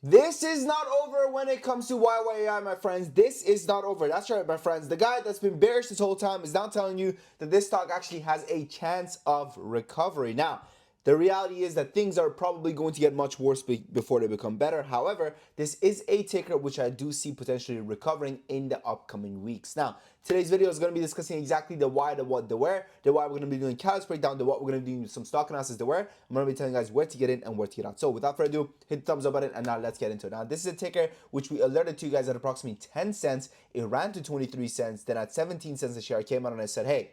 This is not over when it comes to Yyai, my friends. This is not over. That's right, my friends. The guy that's been bearish this whole time is now telling you that this stock actually has a chance of recovery. Now, the reality is that things are probably going to get much worse before they become better. However, this is a ticker which I do see potentially recovering in the upcoming weeks. Now, today's video is going to be discussing exactly the why, the what, the where, the why we're going to be doing catalyst breakdown, the what we're going to be doing some stock analysis, the where. I'm going to be telling you guys where to get in and where to get out. So without further ado, hit the thumbs up button and now let's get into it. Now, this is a ticker which we alerted to you guys at approximately 10 cents. It ran to 23 cents. Then at 17 cents a share, I came out and I said, hey,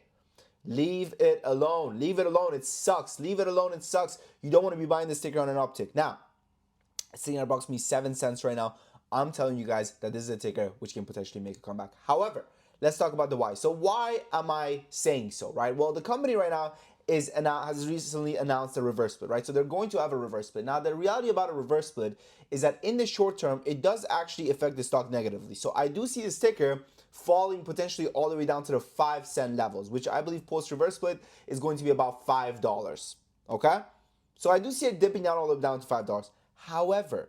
leave it alone. Leave it alone. It sucks. Leave it alone. It sucks. You don't want to be buying this ticker on an uptick. Now, it's sitting at approximately 7 cents right now. I'm telling you guys that this is a ticker which can potentially make a comeback. However, let's talk about the why. So why am I saying so, right? Well, the company right now has recently announced a reverse split, right? So they're going to have a reverse split. Now, the reality about a reverse split is that in the short term, it does actually affect the stock negatively. So I do see this ticker falling potentially all the way down to the 5 cent levels, which I believe post reverse split is going to be about $5. Okay? So I do see it dipping down all the way down to $5. However,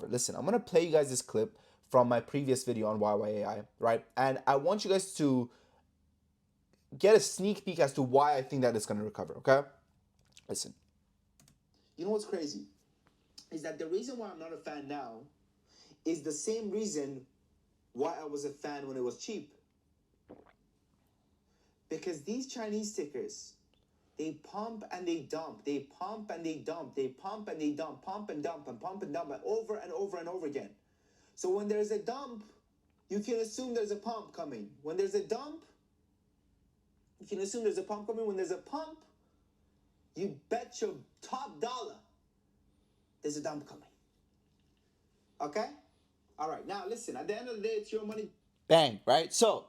listen, I'm gonna play you guys this clip from my previous video on Yyai, right? And I want you guys to get a sneak peek as to why I think that it's gonna recover, okay? Listen. You know what's crazy? Is that the reason why I'm not a fan now is the same reason why I was a fan when it was cheap. Because these Chinese stickers, they pump and they dump, they pump and they dump, they pump and they dump, pump and dump and pump and dump over and over and over again. So when there's a dump, you can assume there's a pump coming. When there's a dump, you can assume there's a pump coming. When there's a pump, you bet your top dollar there's a dump coming. Okay? All right. Now, listen. At the end of the day, it's your money. Bang, right? So,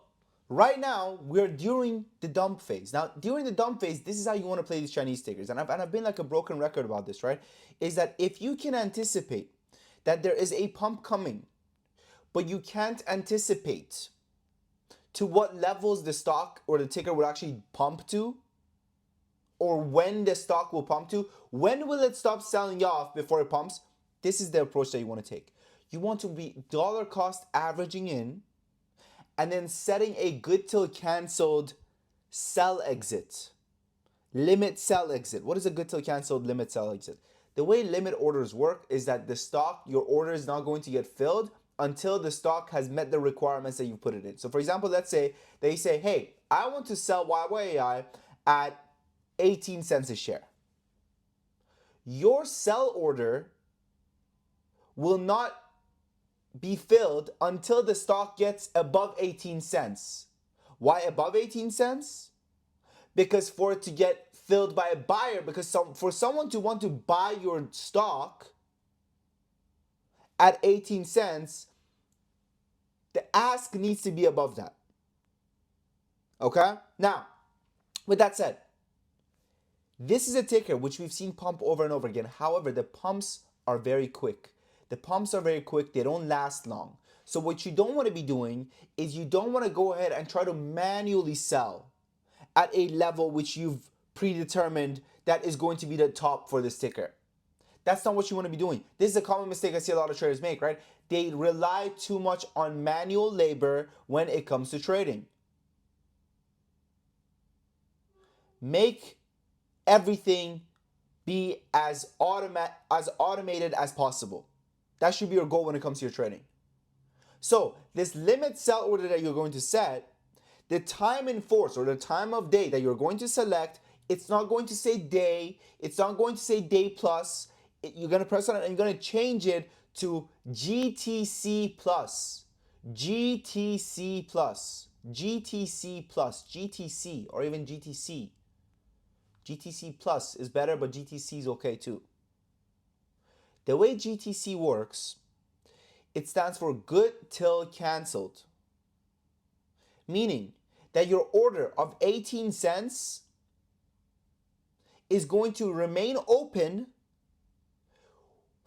right now, we're during the dump phase. Now, during the dump phase, this is how you want to play these Chinese stickers. And I've been like a broken record about this, right? Is that if you can anticipate that there is a pump coming, but you can't anticipate to what levels the stock or the ticker will actually pump to, or when the stock will pump to, when will it stop selling off before it pumps? This is the approach that you want to take. You want to be dollar cost averaging in and then setting a good till canceled sell exit. Limit sell exit. What is a good till canceled limit sell exit? The way limit orders work is that the stock, your order is not going to get filled until the stock has met the requirements that you put it in. So for example, let's say they say, hey, I want to sell Yyai at 18 cents a share. Your sell order will not be filled until the stock gets above 18 cents. Why above 18 cents? Because for it to get filled by a buyer, because for someone to want to buy your stock at 18 cents, the ask needs to be above that. Okay? Now, with that said, this is a ticker which we've seen pump over and over again. However, the pumps are very quick. The pumps are very quick. They don't last long. So what you don't want to be doing is you don't want to go ahead and try to manually sell at a level which you've predetermined that is going to be the top for this ticker. That's not what you want to be doing. This is a common mistake I see a lot of traders make, right? They rely too much on manual labor when it comes to trading. Make everything be as automated as possible. That should be your goal when it comes to your trading. So this limit sell order that you're going to set, the time in force or the time of day that you're going to select, it's not going to say day, it's not going to say day plus. You're going to press on it and you're going to change it to GTC plus, GTC plus, GTC plus, GTC, or even GTC. GTC plus is better, but GTC is okay too. The way GTC works, it stands for good till canceled. Meaning that your order of 18 cents is going to remain open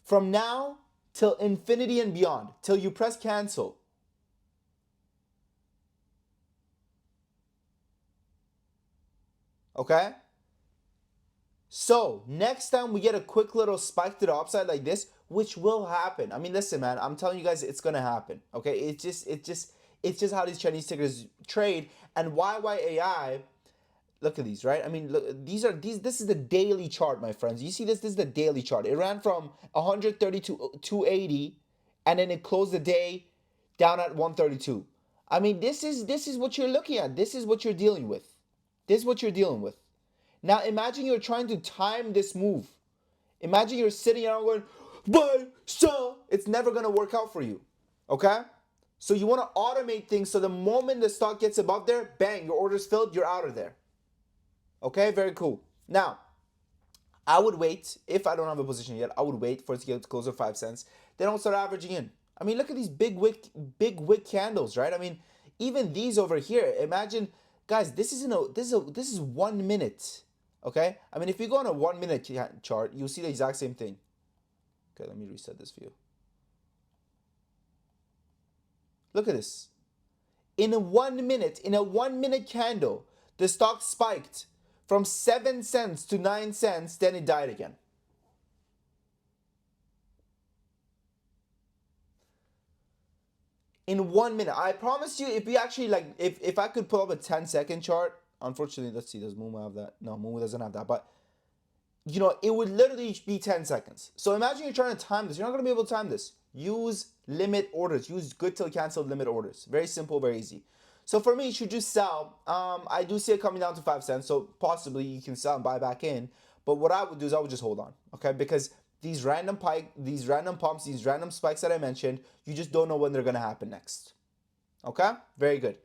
from now till infinity and beyond, till you press cancel. Okay? So next time we get a quick little spike to the upside like this, which will happen. I mean, listen, man, I'm telling you guys, it's gonna happen. Okay, it's just how these Chinese tickers trade. And YYAI, look at these, right? I mean, look, these. This is the daily chart, my friends. You see this? This is the daily chart. It ran from 130 to 280, and then it closed the day down at 132. I mean, this is what you're looking at. This is what you're dealing with. This is what you're dealing with. Now imagine you're trying to time this move. Imagine you're sitting around going, buy, sell. It's never gonna work out for you. Okay? So you want to automate things so the moment the stock gets above there, bang, your order's filled, you're out of there. Okay, very cool. Now, I would wait, if I don't have a position yet, I would wait for it to get closer to 5 cents. Then I'll start averaging in. I mean, look at these big wick candles, right? I mean, even these over here. Imagine, guys, this is 1 minute. Okay? I mean, if you go on a 1 minute chart, you'll see the exact same thing. Okay, let me reset this view. Look at this. In a 1 minute candle, the stock spiked from 7 cents to 9 cents, then it died again. In 1 minute. I promise you, if we actually like, if I could pull up a 10-second chart, unfortunately, let's see, does Moomoo have that? No, Moomoo doesn't have that, but you know, it would literally be 10 seconds. So imagine you're trying to time this. You're not going to be able to time this. Use limit orders. Use good till canceled limit orders. Very simple, very easy. So for me, should you sell? I do see it coming down to 5 cents, so possibly you can sell and buy back in. But what I would do is I would just hold on, okay? Because these random pumps, these random spikes that I mentioned, you just don't know when they're gonna happen next. Okay? Very good.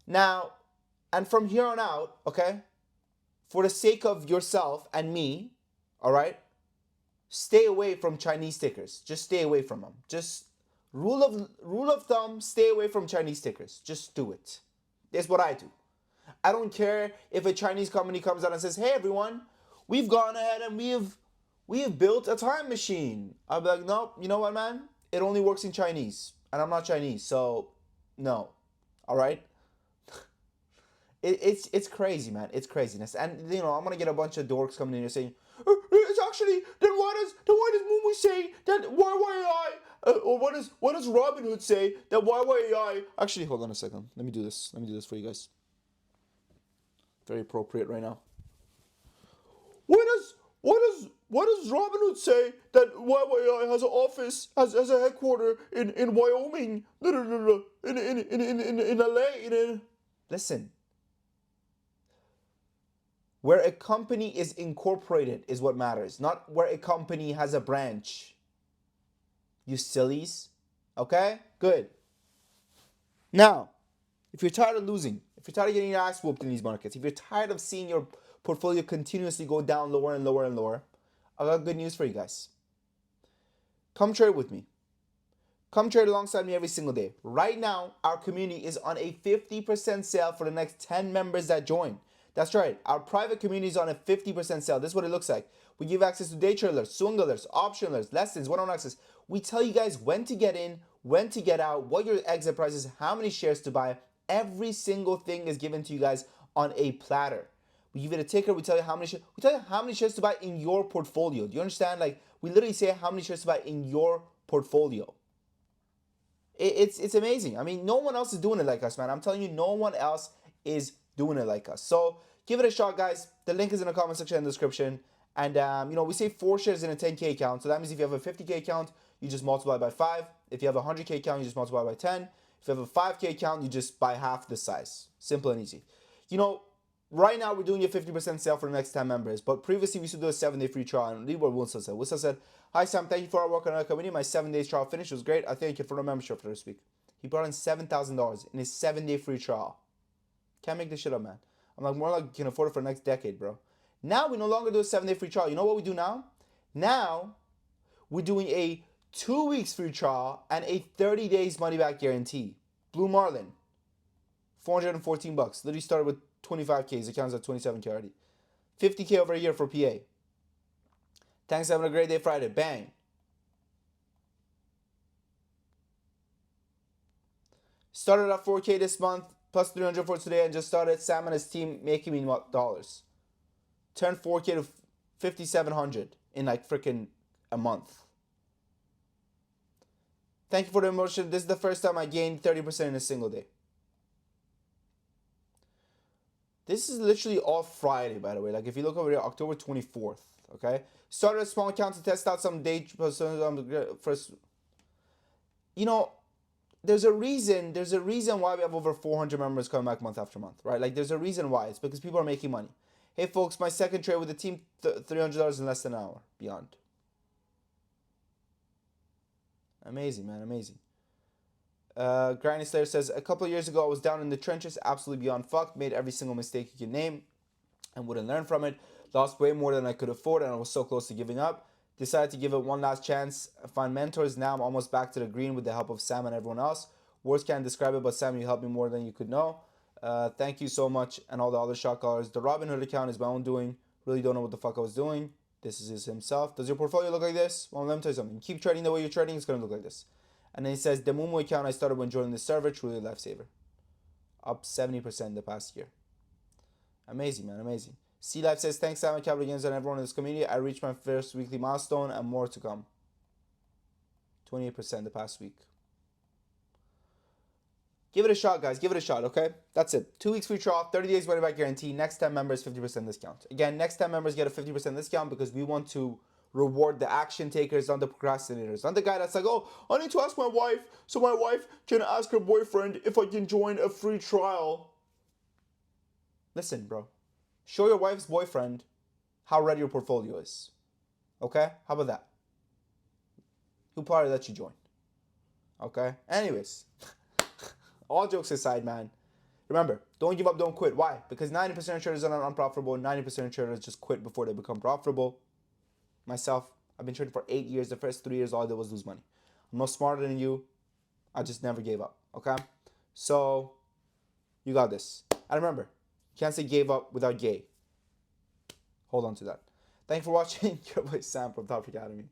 Now, and from here on out, okay, for the sake of yourself and me, all right, stay away from Chinese stickers. Just stay away from them. Just rule of thumb, stay away from Chinese stickers. Just do it. That's what I do. I don't care if a Chinese company comes out and says, "Hey everyone, we've gone ahead and we have built a time machine." I'll be like, "Nope, you know what, man? It only works in Chinese, and I'm not Chinese, so no." All right? It's crazy, man. It's craziness. And you know, I'm gonna get a bunch of dorks coming in here saying, "It's actually why does Mumu say that YYI or what does Robin Hood say that YYI?" Actually, hold on a second. Let me do this. Let me do this for you guys. Very appropriate right now. Why does Robin Hood say that YYI has an office, has a headquarter in Wyoming, in LA, Listen. Where a company is incorporated is what matters, not where a company has a branch. You sillies. Okay? Good. Now, if you're tired of losing, if you're tired of getting your ass whooped in these markets, if you're tired of seeing your portfolio continuously go down lower and lower and lower, I got good news for you guys. Come trade with me. Come trade alongside me every single day. Right now, our community is on a 50% sale for the next 10 members that join. That's right. Our private community is on a 50% sale. This is what it looks like. We give access to day traders, swing alerts, option alerts, lessons, one-on-one access. We tell you guys when to get in, when to get out, what your exit price is, how many shares to buy. Every single thing is given to you guys on a platter. We give it a ticker. We tell you how many shares to buy in your portfolio. Do you understand? Like, we literally say how many shares to buy in your portfolio. It's amazing. I mean, no one else is doing it like us, man. I'm telling you, no one else is doing it like us. So give it a shot, guys. The link is in the comment section and the description. And you know, we say 4 shares in a 10K account. So that means if you have a 50K account, you just multiply by 5. If you have a 100K account, you just multiply by 10. If you have a 5K account, you just buy half the size. Simple and easy. You know, right now we're doing a 50% sale for the next 10 members. But previously we used to do a 7-day free trial. And read what Wilson said. Wilson said, "Hi Sam, thank you for our work on our community. My 7 days trial finish was great. I thank you for the membership for this week." He brought in $7,000 in his 7-day free trial. Can't make this shit up, man. I'm like, more like you can afford it for the next decade, bro. Now we no longer do a 7-day free trial. You know what we do now? Now we're doing a 2 weeks free trial and a 30 days money back guarantee. Blue Marlin, $414. Literally started with 25K. His account's at 27K already. 50K over a year for PA. Thanks, having a great day Friday. Bang. Started at 4K this month, plus 300 for today, and just started. Sam and his team making me dollars. Turned 4K to 5,700 in like freaking a month. Thank you for the emotion. This is the first time I gained 30% in a single day. This is literally all Friday, by the way. Like if you look over here, October 24th. Okay. Started a small account to test out some day first. You know, there's a reason why we have over 400 members coming back month after month, right? Like there's a reason why. It's because people are making money. Hey folks, my second trade with the team, $300 in less than an hour. Beyond. Amazing, man, amazing. Granny Slayer says, a couple of years ago I was down in the trenches, absolutely beyond fucked, made every single mistake you can name and wouldn't learn from it. Lost way more than I could afford and I was so close to giving up. Decided to give it one last chance, find mentors. Now I'm almost back to the green with the help of Sam and everyone else. Words can't describe it, but Sam, you helped me more than you could know. Thank you so much, and all the other shot callers. The Robinhood account is my own doing. Really don't know what the fuck I was doing. This is himself. Does your portfolio look like this? Well, let me tell you something. Keep trading the way you're trading, it's going to look like this. And then he says, the Mumu account I started when joining the server, truly a lifesaver. Up 70% the past year. Amazing, man, amazing. C Life says, thanks Simon Capital Gains and everyone in this community. I reached my first weekly milestone and more to come. 28% the past week. Give it a shot, guys. Give it a shot, okay? That's it. 2 weeks free trial, 30 days money back guarantee. Next 10 members, 50% discount. Again, next 10 members get a 50% discount because we want to reward the action takers, not the procrastinators. Not the guy that's like, oh, I need to ask my wife so my wife can ask her boyfriend if I can join a free trial. Listen, bro. Show your wife's boyfriend how ready your portfolio is. Okay? How about that? He'll probably let you join. Okay? Anyways. All jokes aside, man. Remember, don't give up, don't quit. Why? Because 90% of traders are unprofitable. 90% of traders just quit before they become profitable. Myself, I've been trading for 8 years. The first 3 years, all I did was lose money. I'm no smarter than you. I just never gave up. Okay? So, you got this. And remember, you can't say gave up without gay. Hold on to that. Thank you for watching. Your boy Sam from Top Academy.